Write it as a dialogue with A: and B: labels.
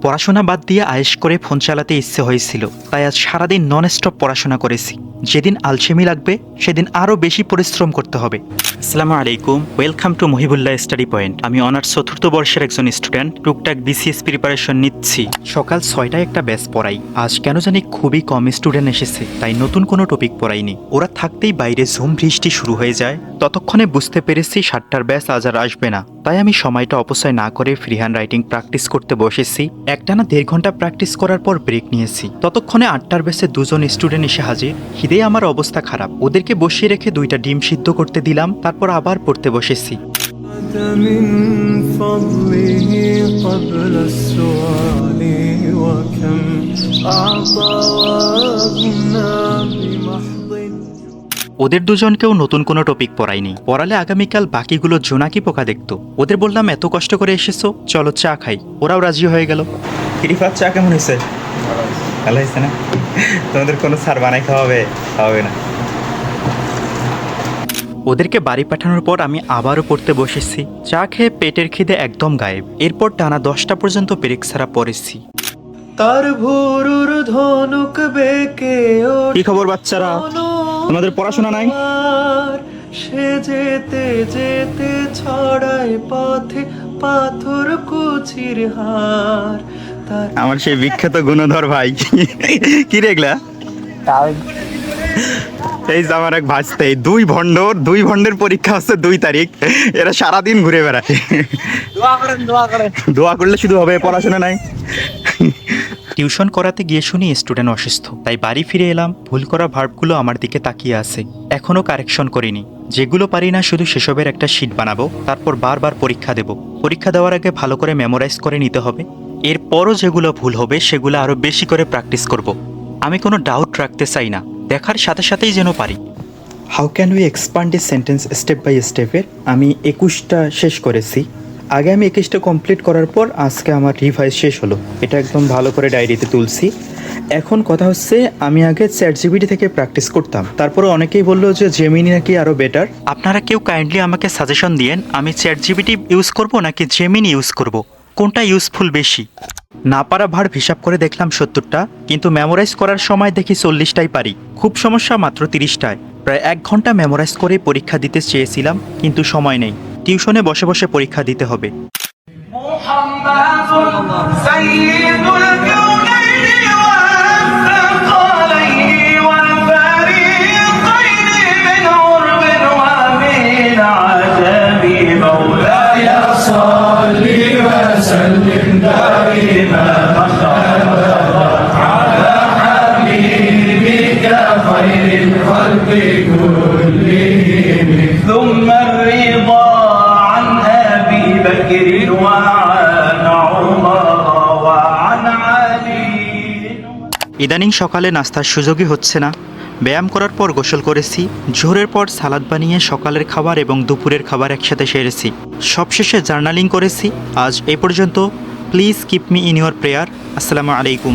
A: পড়াশোনা বাদ দিয়ে আয়েশ করে ফোন চালাতে ইচ্ছে হয়েছিল, তাই আজ সারাদিন নন স্টপ পড়াশোনা করেছি। যেদিন আলসেমি লাগবে সেদিন আরও বেশি পরিশ্রম করতে হবে। আসসালামু আলাইকুম, welcome to Mohibullah study point. আমি অনার্স চতুর্থ বর্ষের একজন স্টুডেন্ট, টুকটাক বিসিএস প্রিপারেশন নিচ্ছি। সকাল 6টায় একটা ব্যাচ পড়াই। আজ কেন জানি খুবই কম স্টুডেন্ট এসেছে, তাই নতুন কোনো টপিক পড়াইনি। ওরা থাকতেই বাইরে ঝুম বৃষ্টি শুরু হয়ে যায়। ততক্ষণে বুঝতে পেরেছি 7টার ব্যাচ আজ আর আসবে না, তাই আমি সময়টা অপচয় না করে ফ্রি হ্যান্ড রাইটিং প্র্যাকটিস করতে বসেছি। একটানা 1.5 ঘন্টা প্র্যাকটিস করার পর ব্রেক নিয়েছি। ততক্ষণে 8টার ব্যাচে 2জন স্টুডেন্ট এসে হাজির। খিদে আমার অবস্থা খারাপ। ওদেরকে বসিয়ে রেখে 2টা ডিম সিদ্ধ করতে দিলাম, তারপর আবার পড়তে বসেছি।
B: من فضله قبل السؤال وكم أعطى وأغنى بمحض।
A: ওদের দুজনকেও নতুন কোনো টপিক পড়াইনি। পড়ালে আগামীকাল বাকিগুলো জোনাকি পোকা দেখতো। ওদের বললাম এত কষ্ট করে এসেছো, চলো চা খাই। ওরাও রাজি হয়ে গেল। কিরিফাত, চা কেমন হয়েছে? ভালো হয়েছে না? তোমাদের কোনো স্যার বানাই খাওয়াবে না? ওদেরকে বাড়ি পাঠানোর পর আমি আবারও পড়তে বসেছি। চা খেয়ে পেটের খিদে একদম গায়েব। এরপর টানা 10টা পর্যন্ত ব্রেক ছাড়া পড়েছি।
B: তার ভোরুর ধনুক বেঁকে
A: কি খবর বাচ্চারা, তোমাদের পড়াশোনা নাই?
B: সে যেতে যেতে ছড়ায় পথে পাথর কুচির হার।
A: আমার সেই বিখ্যাত গুণধর ভাই। কি রেগলা? এই যে আমার এক ভাজতে দুই ভন্ডের পরীক্ষা হচ্ছে 2 তারিখ। এরা সারাদিন ঘুরে বেড়ায়। দোয়া করলে শুধু হবে, পড়াশোনা নাই। টিউশন করাতে গিয়ে শুনি স্টুডেন্ট অসুস্থ, তাই বাড়ি ফিরে এলাম। ভুল করা ভার্বগুলো আমার দিকে তাকিয়ে আছে। এখনও কারেকশন করিনি। যেগুলো পারি না শুধু সেসবের একটা শিট বানাবো, তারপর বারবার পরীক্ষা দেব। পরীক্ষা দেওয়ার আগে ভালো করে মেমোরাইজ করে নিতে হবে। এরপরও যেগুলো ভুল হবে সেগুলো আরও বেশি করে প্র্যাকটিস করব। আমি কোনো ডাউট রাখতে চাই না, দেখার সাথে সাথেই যেন পারি। How can we expand this sentence step by স্টেপের আমি 21টা শেষ করেছি। আগে আমি 21টা কমপ্লিট করার পর আজকে আমার রিভাইজ শেষ হলো। এটা একদম ভালো করে ডায়েরিতে তুলছি। এখন কথা হচ্ছে, আমি আগে ChatGPT থেকে প্র্যাকটিস করতাম, তারপরে অনেকেই বললো যে জেমিনি নাকি আরও বেটার। আপনারা কেউ কাইন্ডলি আমাকে সাজেশন দিয়েন, আমি ChatGPT ইউজ করব নাকি জেমিনি ইউজ করব, কোনটা ইউজফুল বেশি? না পারা ভার্ব হিসাব করে দেখলাম 70টা, কিন্তু মেমোরাইজ করার সময় দেখি 40টাই পারি। খুব সমস্যা মাত্র 30টায়। প্রায় 1 ঘন্টা মেমোরাইজ করে পরীক্ষা দিতে চেয়েছিলাম, কিন্তু সময় নেই। টিউশনে বসে বসে পরীক্ষা দিতে হবে।
B: ثم الرضا عن أبي بكر وعن عمر وعن علي।
A: ইদানিং সকালে নাস্তার সুযোগই হচ্ছে না। ব্যায়াম করার পর গোসল করেছি। জোহরের পর সালাদ বানিয়ে সকালের খাবার এবং দুপুরের খাবার একসাথে সেরেছি। সবশেষে জার্নালিং করেছি। আজ এই পর্যন্ত। Please keep me in your prayer. আসসালামু আলাইকুম।